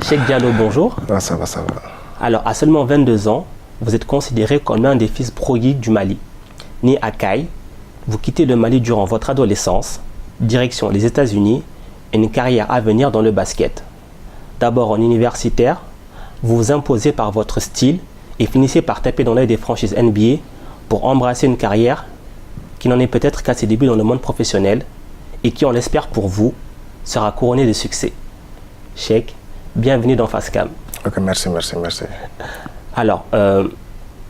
Cheikh Diallo, bonjour. Ah, ça va, ça va. Alors, à seulement 22 ans, vous êtes considéré comme l'un des fils prodigues du Mali. Né à Caille, vous quittez le Mali durant votre adolescence, direction les États-Unis et une carrière à venir dans le basket. D'abord en universitaire, vous vous imposez par votre style et finissez par taper dans l'œil des franchises NBA pour embrasser une carrière qui n'en est peut-être qu'à ses débuts dans le monde professionnel et qui, on l'espère pour vous, sera couronnée de succès. Cheikh, bienvenue dans Facecam. Ok, merci. Alors,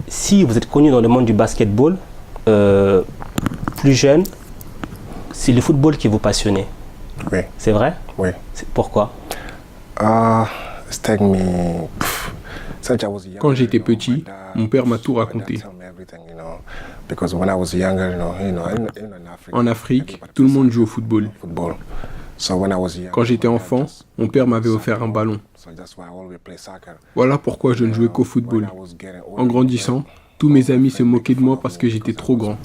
si vous êtes connu dans le monde du basketball, plus jeune, c'est le football qui vous passionnait. Oui. C'est vrai? Oui. Pourquoi? Quand j'étais petit, mon père m'a tout raconté. En Afrique, tout le monde joue au football. Quand j'étais enfant, mon père m'avait offert un ballon. Voilà pourquoi je ne jouais qu'au football. En grandissant, tous mes amis se moquaient de moi parce que j'étais trop grand.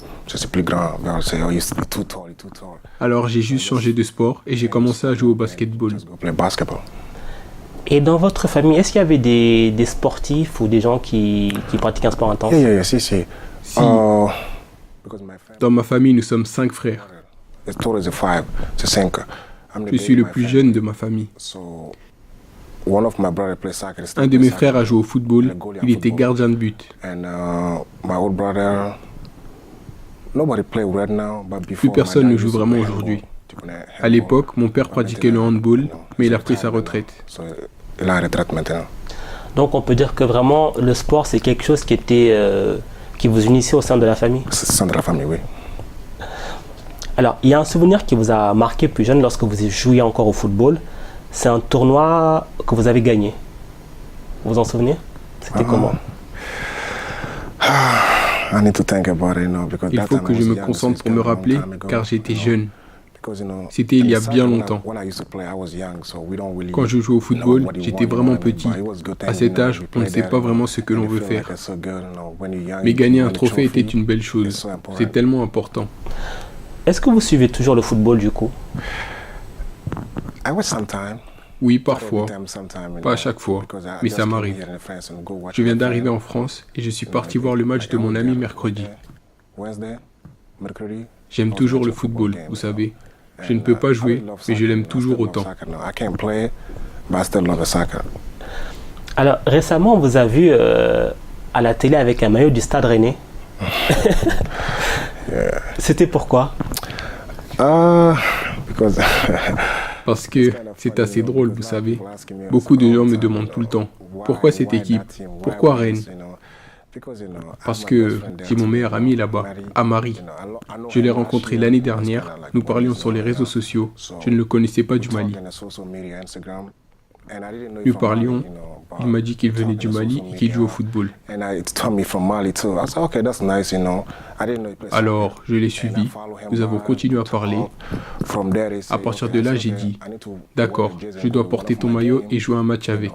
Alors j'ai juste changé de sport et j'ai commencé à jouer au basketball. Et dans votre famille, est-ce qu'il y avait des sportifs ou des gens qui pratiquent un sport intense? Si. Dans ma famille, nous sommes 5 frères. Je suis le plus jeune de ma famille. Un de mes frères a joué au football. Il était gardien de but. Plus personne ne joue vraiment aujourd'hui. À l'époque, mon père pratiquait le handball, mais il a pris sa retraite. Donc on peut dire que vraiment le sport c'est quelque chose qui vous unissait au sein de la famille? Au sein de la famille, oui. Alors il y a un souvenir qui vous a marqué plus jeune lorsque vous jouiez encore au football. C'est un tournoi que vous avez gagné. Vous vous en souvenez? C'était comment? Il faut que je me concentre pour me rappeler, car j'étais jeune. C'était il y a bien longtemps. Quand je jouais au football, j'étais vraiment petit. À cet âge, on ne sait pas vraiment ce que l'on veut faire. Mais gagner un trophée était une belle chose. C'est tellement important. Est-ce que vous suivez toujours le football du coup? Oui, parfois. Pas à chaque fois, mais ça m'arrive. Je viens d'arriver en France et je suis parti voir le match de mon ami mercredi. J'aime toujours le football, vous savez. Je ne peux pas jouer, mais je l'aime toujours autant. Alors, récemment, on vous a vu à la télé avec un maillot du Stade Rennais. C'était pourquoi? Parce que c'est assez drôle, vous savez. Beaucoup de gens me demandent tout le temps, pourquoi cette équipe? Pourquoi Rennes? Parce que j'ai mon meilleur ami là-bas, Amari. Je l'ai rencontré l'année dernière, nous parlions sur les réseaux sociaux, je ne le connaissais pas du Mali. Nous parlions, il m'a dit qu'il venait du Mali et qu'il joue au football. Alors, je l'ai suivi, nous avons continué à parler. À partir de là, j'ai dit, d'accord, je dois porter ton maillot et jouer un match avec.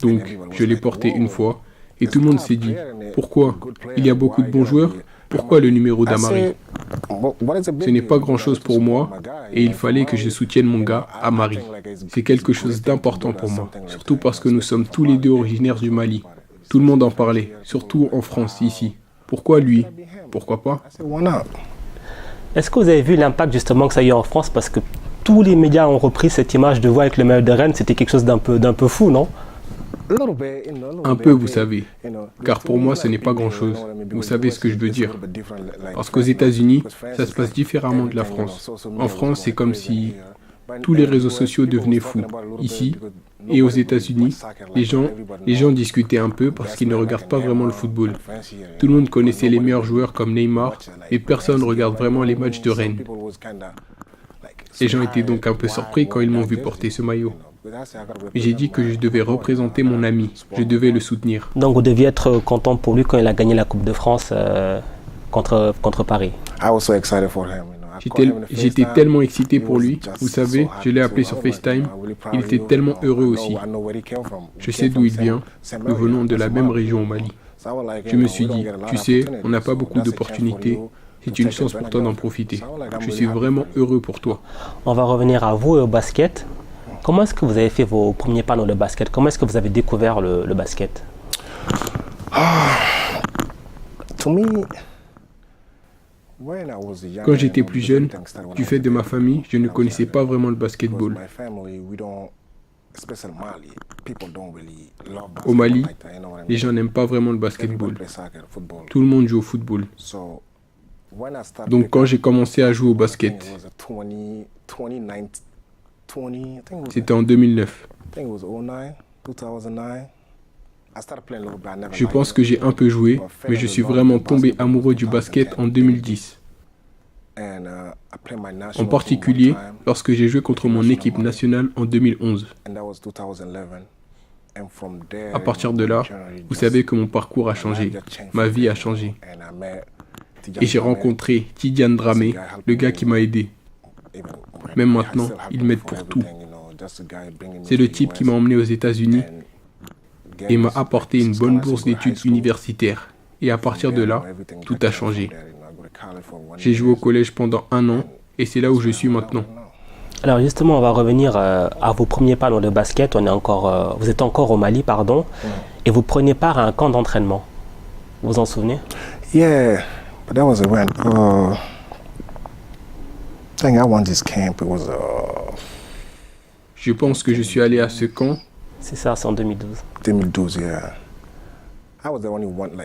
Donc, je l'ai porté une fois. Et tout le monde s'est dit, pourquoi? Il y a beaucoup de bons joueurs, pourquoi le numéro d'Amari? Ce n'est pas grand-chose pour moi et il fallait que je soutienne mon gars, Amari. C'est quelque chose d'important pour moi, surtout parce que nous sommes tous les deux originaires du Mali. Tout le monde en parlait, surtout en France, ici. Pourquoi lui? Pourquoi pas? Est-ce que vous avez vu l'impact justement que ça a eu en France? Parce que tous les médias ont repris cette image de vous avec le maillot de Rennes, c'était quelque chose d'un peu fou, non? Un peu, vous savez, car pour moi, ce n'est pas grand-chose. Vous savez ce que je veux dire. Parce qu'aux États-Unis, ça se passe différemment de la France. En France, c'est comme si tous les réseaux sociaux devenaient fous. Ici, et aux États-Unis, les gens discutaient un peu parce qu'ils ne regardent pas vraiment le football. Tout le monde connaissait les meilleurs joueurs comme Neymar, et personne ne regarde vraiment les matchs de Rennes. Les gens étaient donc un peu surpris quand ils m'ont vu porter ce maillot. Mais j'ai dit que je devais représenter mon ami, je devais le soutenir. Donc vous deviez être content pour lui quand il a gagné la Coupe de France contre Paris. J'étais tellement excité pour lui, vous savez, je l'ai appelé sur FaceTime, il était tellement heureux aussi. Je sais d'où il vient, nous venons de la même région au Mali. Je me suis dit, tu sais, on n'a pas beaucoup d'opportunités, c'est une chance pour toi d'en profiter. Je suis vraiment heureux pour toi. On va revenir à vous et au basket. Comment est-ce que vous avez fait vos premiers pas dans le basket? Comment est-ce que vous avez découvert le basket? Quand j'étais plus jeune, du fait de ma famille, je ne connaissais pas vraiment le basketball. Au Mali, les gens n'aiment pas vraiment le basketball. Tout le monde joue au football. Donc quand j'ai commencé à jouer au basket, c'était en 2009. Je pense que j'ai un peu joué, mais je suis vraiment tombé amoureux du basket en 2010. En particulier, lorsque j'ai joué contre mon équipe nationale en 2011. À partir de là, vous savez que mon parcours a changé, ma vie a changé. Et j'ai rencontré Tidiane Dramé, le gars qui m'a aidé. Même maintenant, il m'aide pour tout. C'est le type qui m'a emmené aux États-Unis et m'a apporté une bonne bourse d'études universitaires. Et à partir de là, tout a changé. J'ai joué au collège pendant 1 an et c'est là où je suis maintenant. Alors justement, on va revenir à vos premiers pas dans le basket. Vous êtes encore au Mali, pardon, et vous prenez part à un camp d'entraînement. Vous vous en souvenez? Yeah, but that was a when. I think I won this camp. It was. Je pense que je suis allé à ce camp. C'est ça, c'est en 2012. 2012, yeah.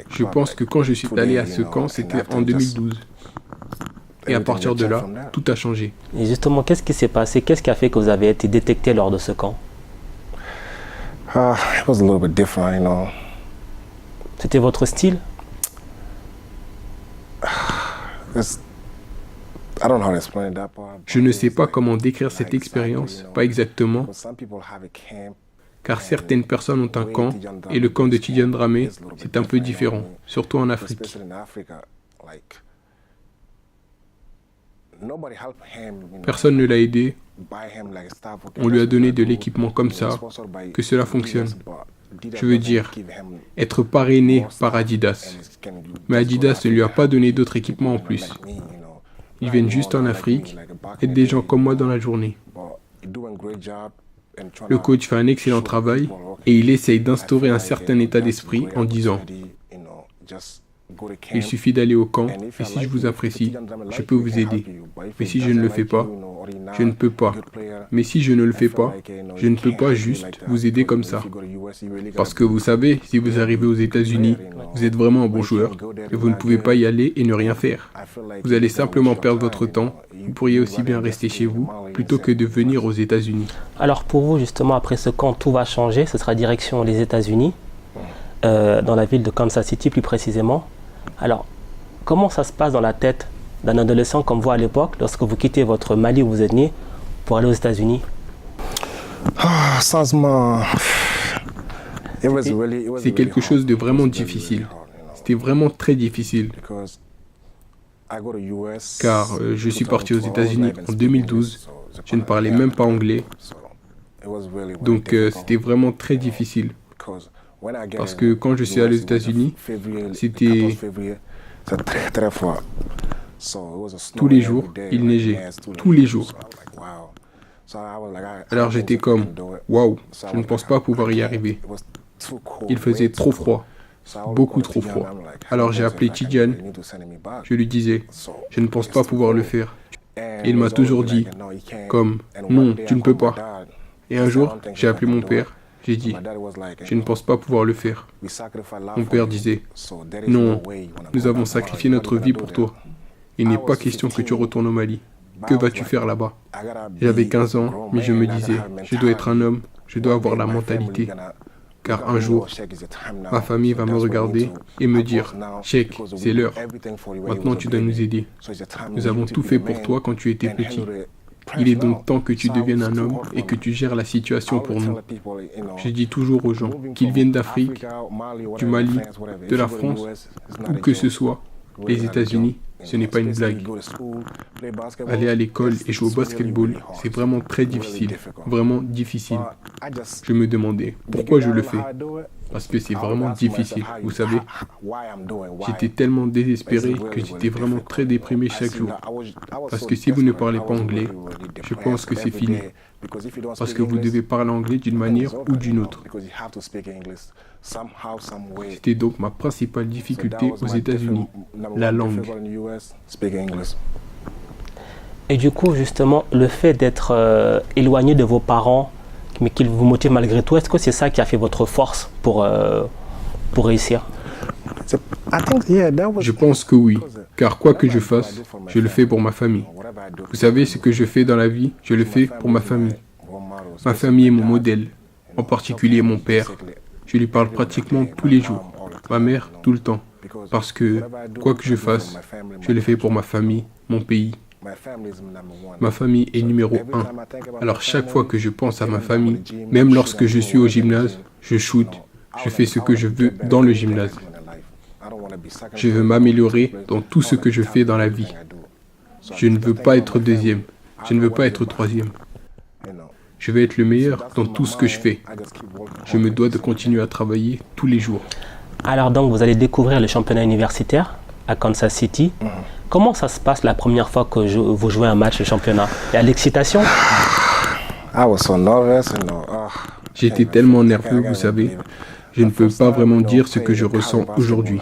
Je pense que quand je suis allé à ce camp, c'était en 2012. Et à partir de là, tout a changé. Et justement, qu'est-ce qui s'est passé? Qu'est-ce qui a fait que vous avez été détecté lors de ce camp? It was a little bit different, you know. C'était votre style? Je ne sais pas comment décrire cette expérience, pas exactement, car certaines personnes ont un camp, et le camp de Tidiane Dramé, c'est un peu différent, surtout en Afrique. Personne ne l'a aidé, on lui a donné de l'équipement comme ça, que cela fonctionne. Je veux dire, être parrainé par Adidas. Mais Adidas ne lui a pas donné d'autres équipements en plus. Ils viennent juste en Afrique, aident des gens comme moi dans la journée. Le coach fait un excellent travail et il essaye d'instaurer un certain état d'esprit en disant « Il suffit d'aller au camp et si je vous apprécie, je peux vous aider. Mais si je ne le fais pas, je ne peux pas. Mais si je ne le fais pas, je ne peux pas juste vous aider comme ça. Parce que vous savez, si vous arrivez aux États-Unis, vous êtes vraiment un bon joueur et vous ne pouvez pas y aller et ne rien faire. Vous allez simplement perdre votre temps. Vous pourriez aussi bien rester chez vous plutôt que de venir aux États-Unis. » Alors pour vous, justement, après ce camp, tout va changer. Ce sera direction les États-Unis, dans la ville de Kansas City plus précisément. Alors, comment ça se passe dans la tête d'un adolescent comme vous à l'époque, lorsque vous quittez votre Mali où vous êtes né, pour aller aux États-Unis? C'est quelque chose de vraiment difficile. C'était vraiment très difficile. Car je suis parti aux États-Unis en 2012. Je ne parlais même pas anglais. Donc c'était vraiment très difficile. Parce que quand je suis allé aux États-Unis, c'était tous les jours, il neigeait, tous les jours. Alors j'étais comme, waouh, je ne pense pas pouvoir y arriver. Il faisait trop froid, beaucoup trop froid. Alors j'ai appelé Tidiane, je lui disais, je ne pense pas pouvoir le faire. Et il m'a toujours dit, comme, non, tu ne peux pas. Et un jour, j'ai appelé mon père. J'ai dit, je ne pense pas pouvoir le faire. Mon père disait, non, nous avons sacrifié notre vie pour toi. Il n'est pas question que tu retournes au Mali. Que vas-tu faire là-bas? J'avais 15 ans, mais je me disais, je dois être un homme, je dois avoir la mentalité. Car un jour, ma famille va me regarder et me dire, Cheikh, c'est l'heure. Maintenant tu dois nous aider. Nous avons tout fait pour toi quand tu étais petit. Il est donc temps que tu deviennes un homme et que tu gères la situation pour nous. Je dis toujours aux gens, qu'ils viennent d'Afrique, du Mali, de la France, où que ce soit, les États-Unis, ce n'est pas une blague. Aller à l'école et jouer au basketball, c'est vraiment très difficile, vraiment difficile. Je me demandais pourquoi je le fais. parce que c'est vraiment difficile, vous savez. J'étais tellement désespéré que j'étais vraiment très déprimé chaque jour. Parce que si vous ne parlez pas anglais, je pense que c'est fini. Parce que vous devez parler anglais d'une manière ou d'une autre. C'était donc ma principale difficulté aux États-Unis, la langue. Et du coup, justement, le fait d'être éloigné de vos parents, mais qu'ils vous motivent malgré tout, est-ce que c'est ça qui a fait votre force pour réussir? Je pense que oui, car quoi que je fasse, je le fais pour ma famille. Vous savez, ce que je fais dans la vie, je le fais pour ma famille. Ma famille est mon modèle, en particulier mon père. Je lui parle pratiquement tous les jours, ma mère tout le temps, parce que quoi que je fasse, je le fais pour ma famille, mon pays. Ma famille est numéro 1. Alors chaque fois que je pense à ma famille, même lorsque je suis au gymnase, je shoot, je fais ce que je veux dans le gymnase. Je veux m'améliorer dans tout ce que je fais dans la vie. Je ne veux pas être deuxième, je ne veux pas être troisième. Je veux être le meilleur dans tout ce que je fais. Je me dois de continuer à travailler tous les jours. Alors donc vous allez découvrir le championnat universitaire à Kansas City. Comment ça se passe la première fois que vous jouez un match de championnat? Il y a l'excitation? J'étais tellement nerveux, vous savez. Je ne peux pas vraiment dire ce que je ressens aujourd'hui.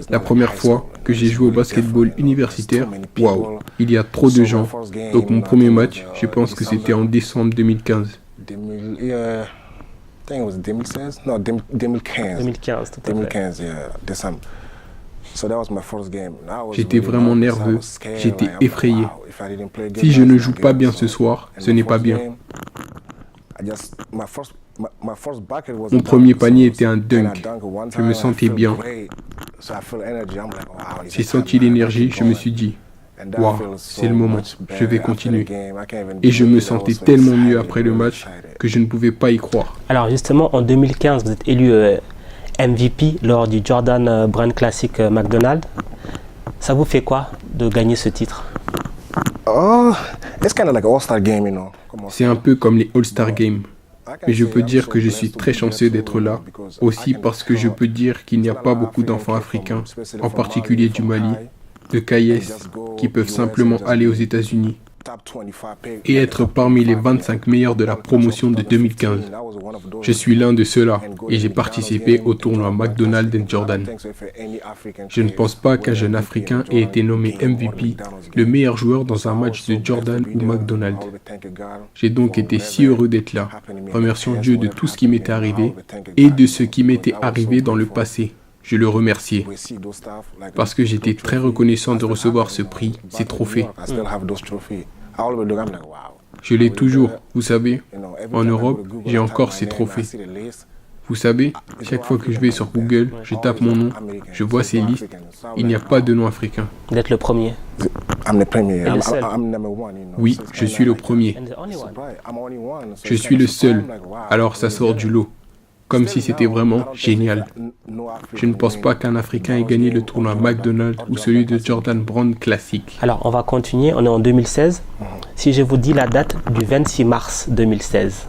La première fois que j'ai joué au basketball universitaire, waouh, il y a trop de gens. Donc mon premier match, je pense que c'était en décembre 2015. 2015, tout à fait. J'étais vraiment nerveux, j'étais effrayé. Si je ne joue pas bien ce soir, ce n'est pas bien. Mon premier panier était un dunk. Je me sentais bien. J'ai senti l'énergie, je me suis dit, waouh, c'est le moment, je vais continuer. Et je me sentais tellement mieux après le match que je ne pouvais pas y croire. Alors justement, en 2015, vous êtes élu MVP lors du Jordan Brand Classic McDonald's. Ça vous fait quoi de gagner ce titre? C'est un peu comme les All-Star Games. Mais je peux dire que je suis très chanceux d'être là, aussi parce que je peux dire qu'il n'y a pas beaucoup d'enfants africains, en particulier du Mali, de Kayes, qui peuvent simplement aller aux États-Unis et être parmi les 25 meilleurs de la promotion de 2015. Je suis l'un de ceux-là et j'ai participé au tournoi McDonald's Jordan. Je ne pense pas qu'un jeune Africain ait été nommé MVP, le meilleur joueur dans un match de Jordan ou McDonald's. J'ai donc été si heureux d'être là, remerciant Dieu de tout ce qui m'était arrivé et de ce qui m'était arrivé dans le passé. Je le remerciais parce que j'étais très reconnaissant de recevoir ce prix, ces trophées. Je l'ai toujours, vous savez. En Europe, j'ai encore ces trophées. Vous savez, chaque fois que je vais sur Google, je tape mon nom, je vois ces listes. Il n'y a pas de nom africain. D'être le premier. Et le seul. Oui, je suis le premier. Je suis le seul. Alors ça sort du lot. Comme si c'était vraiment génial. Je ne pense pas qu'un Africain ait gagné le tournoi McDonald's ou celui de Jordan Brand Classic. Alors, on va continuer. On est en 2016. Si je vous dis la date du 26 mars 2016,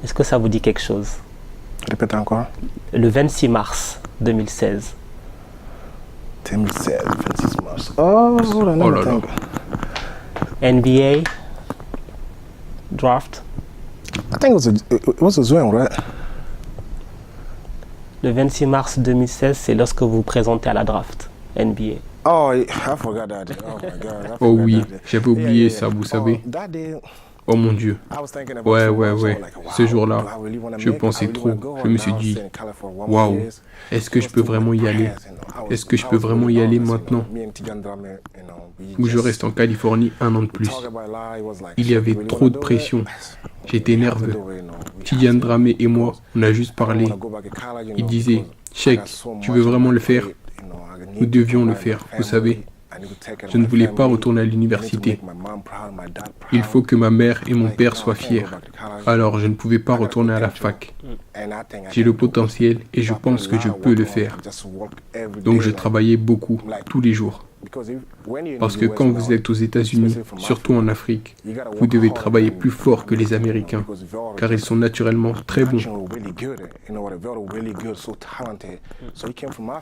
est-ce que ça vous dit quelque chose? Répète encore. Le 26 mars 2016. 2016, 26 mars. Oh là là. NBA draft. I think it was a Zoom, right? Le 26 mars 2016, c'est lorsque vous vous présentez à la draft NBA. Oh, I forgot that. Oh my God. Oh oui, j'avais oublié ça, vous savez. Oh mon Dieu. Ouais. Ce jour-là, je pensais trop. Je me suis dit, waouh, est-ce que je peux vraiment y aller? Est-ce que je peux vraiment y aller maintenant? Ou je reste en Californie un an de plus. Il y avait trop de pression. J'étais nerveux. Tidiane Dramé et moi, on a juste parlé. Il disait, Cheikh, tu veux vraiment le faire? Nous devions le faire, vous savez. Je ne voulais pas retourner à l'université. Il faut que ma mère et mon père soient fiers. Alors je ne pouvais pas retourner à la fac. J'ai le potentiel et je pense que je peux le faire. Donc je travaillais beaucoup, tous les jours. Parce que quand vous êtes aux États-Unis, surtout en Afrique, vous devez travailler plus fort que les Américains, car ils sont naturellement très bons.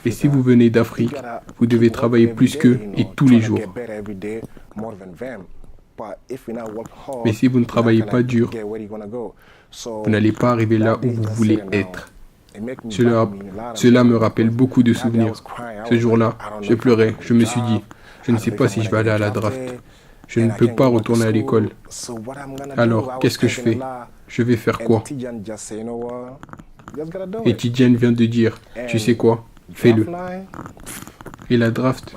Et si vous venez d'Afrique, vous devez travailler plus qu'eux et tous les jours. Mais si vous ne travaillez pas dur, vous n'allez pas arriver là où vous voulez être. Cela me rappelle beaucoup de souvenirs. Ce jour-là, je pleurais. Je me suis dit, je ne sais pas si je vais aller à la draft. Je ne peux pas retourner à l'école. Alors, qu'est-ce que je fais? Je vais faire quoi? Et Tidjane vient de dire, tu sais quoi? Fais-le. Et la draft,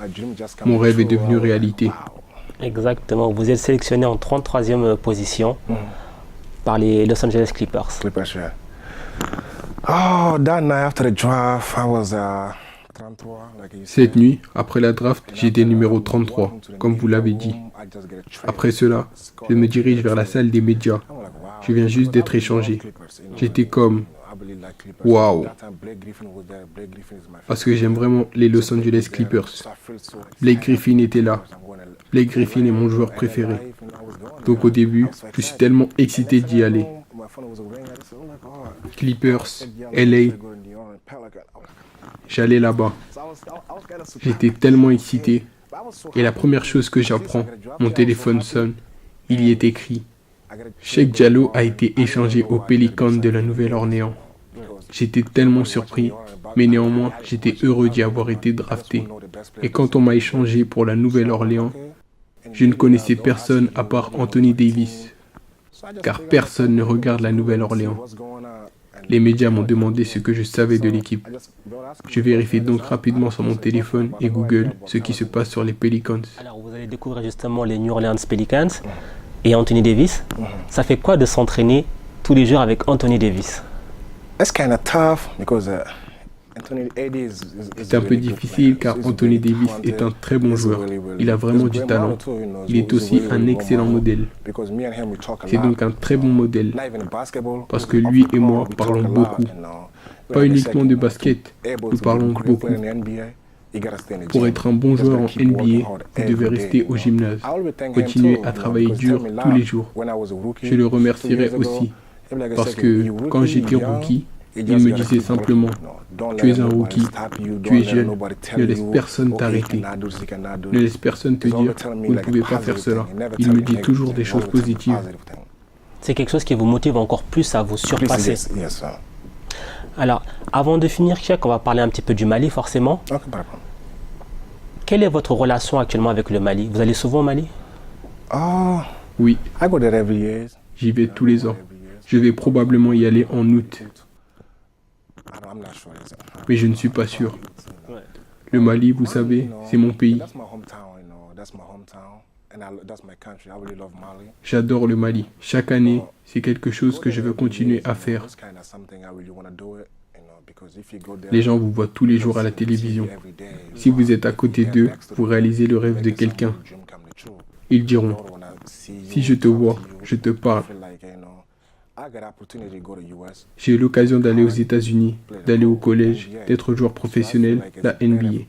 mon rêve est devenu réalité. Exactement. Vous êtes sélectionné en 33e position par les Los Angeles Clippers. Oh, that night after the draft, I was 33. Cette nuit, après la draft, j'étais numéro 33, comme vous l'avez dit. Après cela, je me dirige vers la salle des médias. Je viens juste d'être échangé. J'étais comme, waouh, parce que j'aime vraiment les Los Angeles Clippers. Blake Griffin était là. Blake Griffin est mon joueur préféré. Donc au début, je suis tellement excité d'y aller. Clippers, LA. J'allais là-bas. J'étais tellement excité. Et la première chose que j'apprends, mon téléphone sonne. Il y est écrit: Cheikh Diallo a été échangé aux Pelicans de la Nouvelle-Orléans. J'étais tellement surpris, mais néanmoins, j'étais heureux d'y avoir été drafté. Et quand on m'a échangé pour la Nouvelle-Orléans, je ne connaissais personne à part Anthony Davis, car personne ne regarde la Nouvelle-Orléans. Les médias m'ont demandé ce que je savais de l'équipe. Je vérifie donc rapidement sur mon téléphone et Google ce qui se passe sur les Pelicans. Alors vous allez découvrir justement les New Orleans Pelicans et Anthony Davis. Ça fait quoi de s'entraîner tous les jours avec Anthony Davis? It's kind of tough because c'est un peu difficile car Anthony Davis est un très bon joueur. Il a vraiment du talent. Il est aussi un excellent modèle. C'est donc un très bon modèle parce que lui et moi parlons beaucoup. Pas uniquement de basket, nous parlons beaucoup. Pour être un bon joueur en NBA, vous devez rester au gymnase, continuer à travailler dur tous les jours. Je le remercierai aussi parce que quand j'étais rookie, il me disait simplement: tu es un rookie, tu es jeune, ne laisse personne t'arrêter, ne laisse personne te dire vous ne pouvez pas faire cela. Il me dit toujours des choses positives. C'est quelque chose qui vous motive encore plus à vous surpasser. Alors, avant de finir, Cheikh, on va parler un petit peu du Mali, forcément. Quelle est votre relation actuellement avec le Mali? Vous allez souvent au Mali? Oui, j'y vais tous les ans. Je vais probablement y aller en août. Mais je ne suis pas sûr. Le Mali, vous savez, c'est mon pays. J'adore le Mali. Chaque année, c'est quelque chose que je veux continuer à faire. Les gens vous voient tous les jours à la télévision. Si vous êtes à côté d'eux, vous réalisez le rêve de quelqu'un. Ils diront: si je te vois, je te parle. J'ai eu l'occasion d'aller aux États-Unis, d'aller au collège, d'être joueur professionnel, la NBA.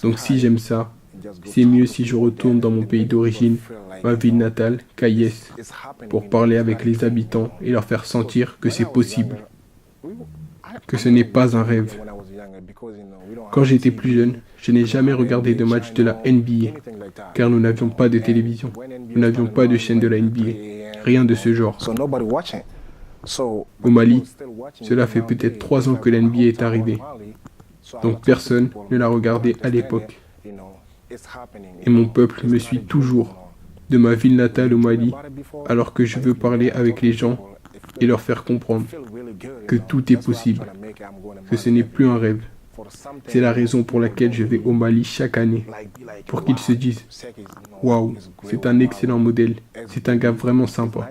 Donc si j'aime ça, c'est mieux si je retourne dans mon pays d'origine, ma ville natale, Kayes, pour parler avec les habitants et leur faire sentir que c'est possible, que ce n'est pas un rêve. Quand j'étais plus jeune, je n'ai jamais regardé de match de la NBA, car nous n'avions pas de télévision, nous n'avions pas de chaîne de la NBA, rien de ce genre. Au Mali, cela fait peut-être 3 ans que la NBA est arrivée, donc personne ne l'a regardé à l'époque. Et mon peuple me suit toujours, de ma ville natale au Mali, alors que je veux parler avec les gens et leur faire comprendre que tout est possible, que ce n'est plus un rêve. C'est la raison pour laquelle je vais au Mali chaque année, pour qu'ils se disent: waouh, c'est un excellent modèle, c'est un gars vraiment sympa.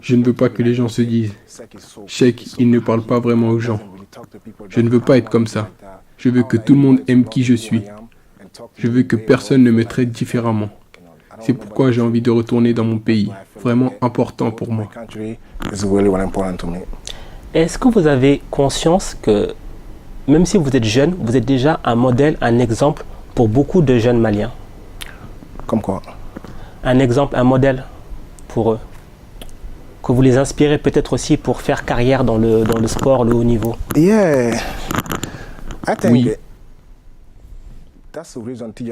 Je ne veux pas que les gens se disent: Cheikh, il ne parle pas vraiment aux gens. Je ne veux pas être comme ça. Je veux que tout le monde aime qui je suis. Je veux que personne ne me traite différemment. C'est pourquoi j'ai envie de retourner dans mon pays, vraiment important pour moi. Est-ce que vous avez conscience que même si vous êtes jeune, vous êtes déjà un modèle, un exemple pour beaucoup de jeunes Maliens. Comme quoi? Un exemple, un modèle pour eux. Que vous les inspirez peut-être aussi pour faire carrière dans le sport, le haut niveau. Yeah. Oui.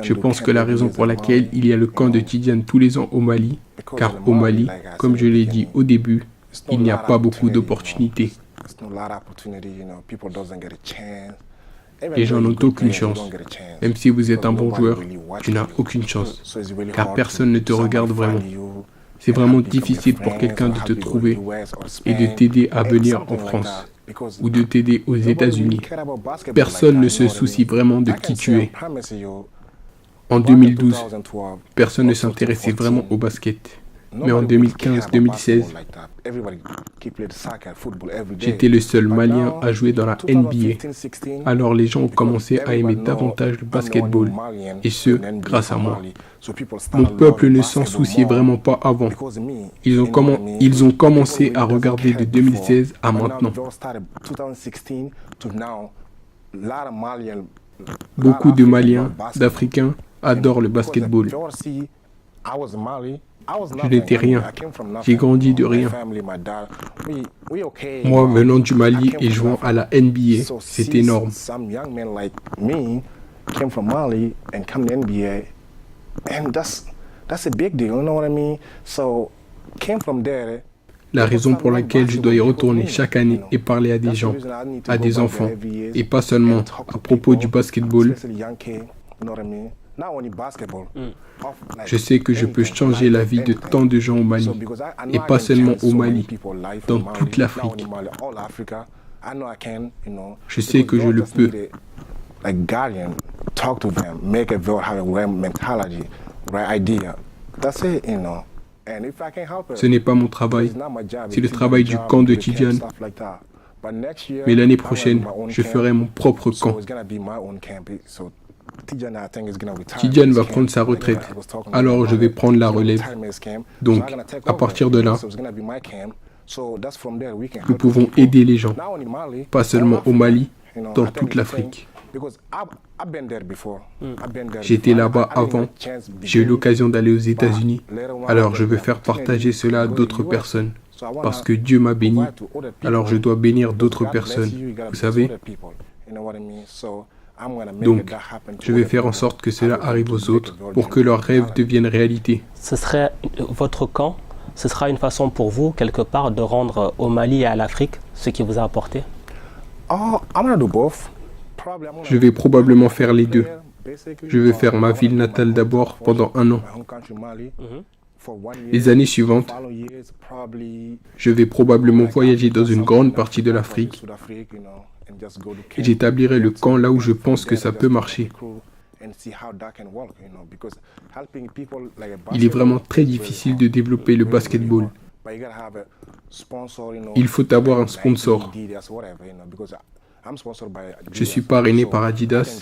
Je pense que la raison pour laquelle il y a le camp de Tidiane tous les ans au Mali, car au Mali, comme je l'ai dit au début, il n'y a pas beaucoup d'opportunités. Les gens n'ont aucune chance. Même si vous êtes un bon joueur, tu n'as aucune chance, car personne ne te regarde vraiment. C'est vraiment difficile pour quelqu'un de te trouver et de t'aider à venir en France ou de t'aider aux États-Unis. Personne ne se soucie vraiment de qui tu es. En 2012, personne ne s'intéressait vraiment au basket. Mais en 2015-2016, j'étais le seul Malien à jouer dans la NBA. Alors les gens ont commencé à aimer davantage le basketball, et ce, grâce à moi. Mon peuple ne s'en souciait vraiment pas avant. Ils ont commencé à regarder de 2016 à maintenant. Beaucoup de Maliens, d'Africains, adorent le basketball. Je n'étais rien. J'ai grandi de rien. Moi, venant du Mali et jouant à la NBA, c'est énorme. La raison pour laquelle je dois y retourner chaque année et parler à des gens, à des enfants, et pas seulement à propos du basketball. Je sais que je peux changer la vie de tant de gens au Mali, et pas seulement au Mali, dans toute l'Afrique. Je sais que je le peux. Ce n'est pas mon travail, c'est le travail du camp de Tidiane. Mais l'année prochaine, je ferai mon propre camp. Tidiane va prendre sa retraite, alors je vais prendre la relève. Donc, à partir de là, nous pouvons aider les gens, pas seulement au Mali, dans toute l'Afrique. J'étais là-bas avant, j'ai eu l'occasion d'aller aux États-Unis, alors je veux faire partager cela à d'autres personnes. Parce que Dieu m'a béni, alors je dois bénir d'autres personnes, vous savez. Donc, je vais faire en sorte que cela arrive aux autres pour que leurs rêves deviennent réalité. Ce serait votre camp, ce sera une façon pour vous, quelque part, de rendre au Mali et à l'Afrique ce qui vous a apporté? Je vais probablement faire les deux. Je vais faire ma ville natale d'abord pendant 1 an. Les années suivantes, je vais probablement voyager dans une grande partie de l'Afrique et j'établirai le camp là où je pense que ça peut marcher. Il est vraiment très difficile de développer le basketball. Il faut avoir un sponsor. Je suis parrainé par Adidas,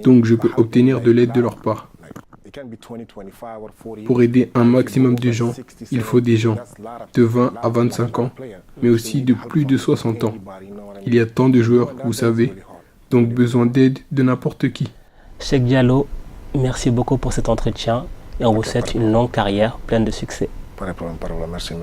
donc je peux obtenir de l'aide de leur part. Pour aider un maximum de gens, il faut des gens de 20 à 25 ans, mais aussi de plus de 60 ans. Il y a tant de joueurs, vous savez, donc besoin d'aide de n'importe qui. Cheikh Diallo, merci beaucoup pour cet entretien et on vous souhaite une longue carrière pleine de succès. Pas de problème, merci.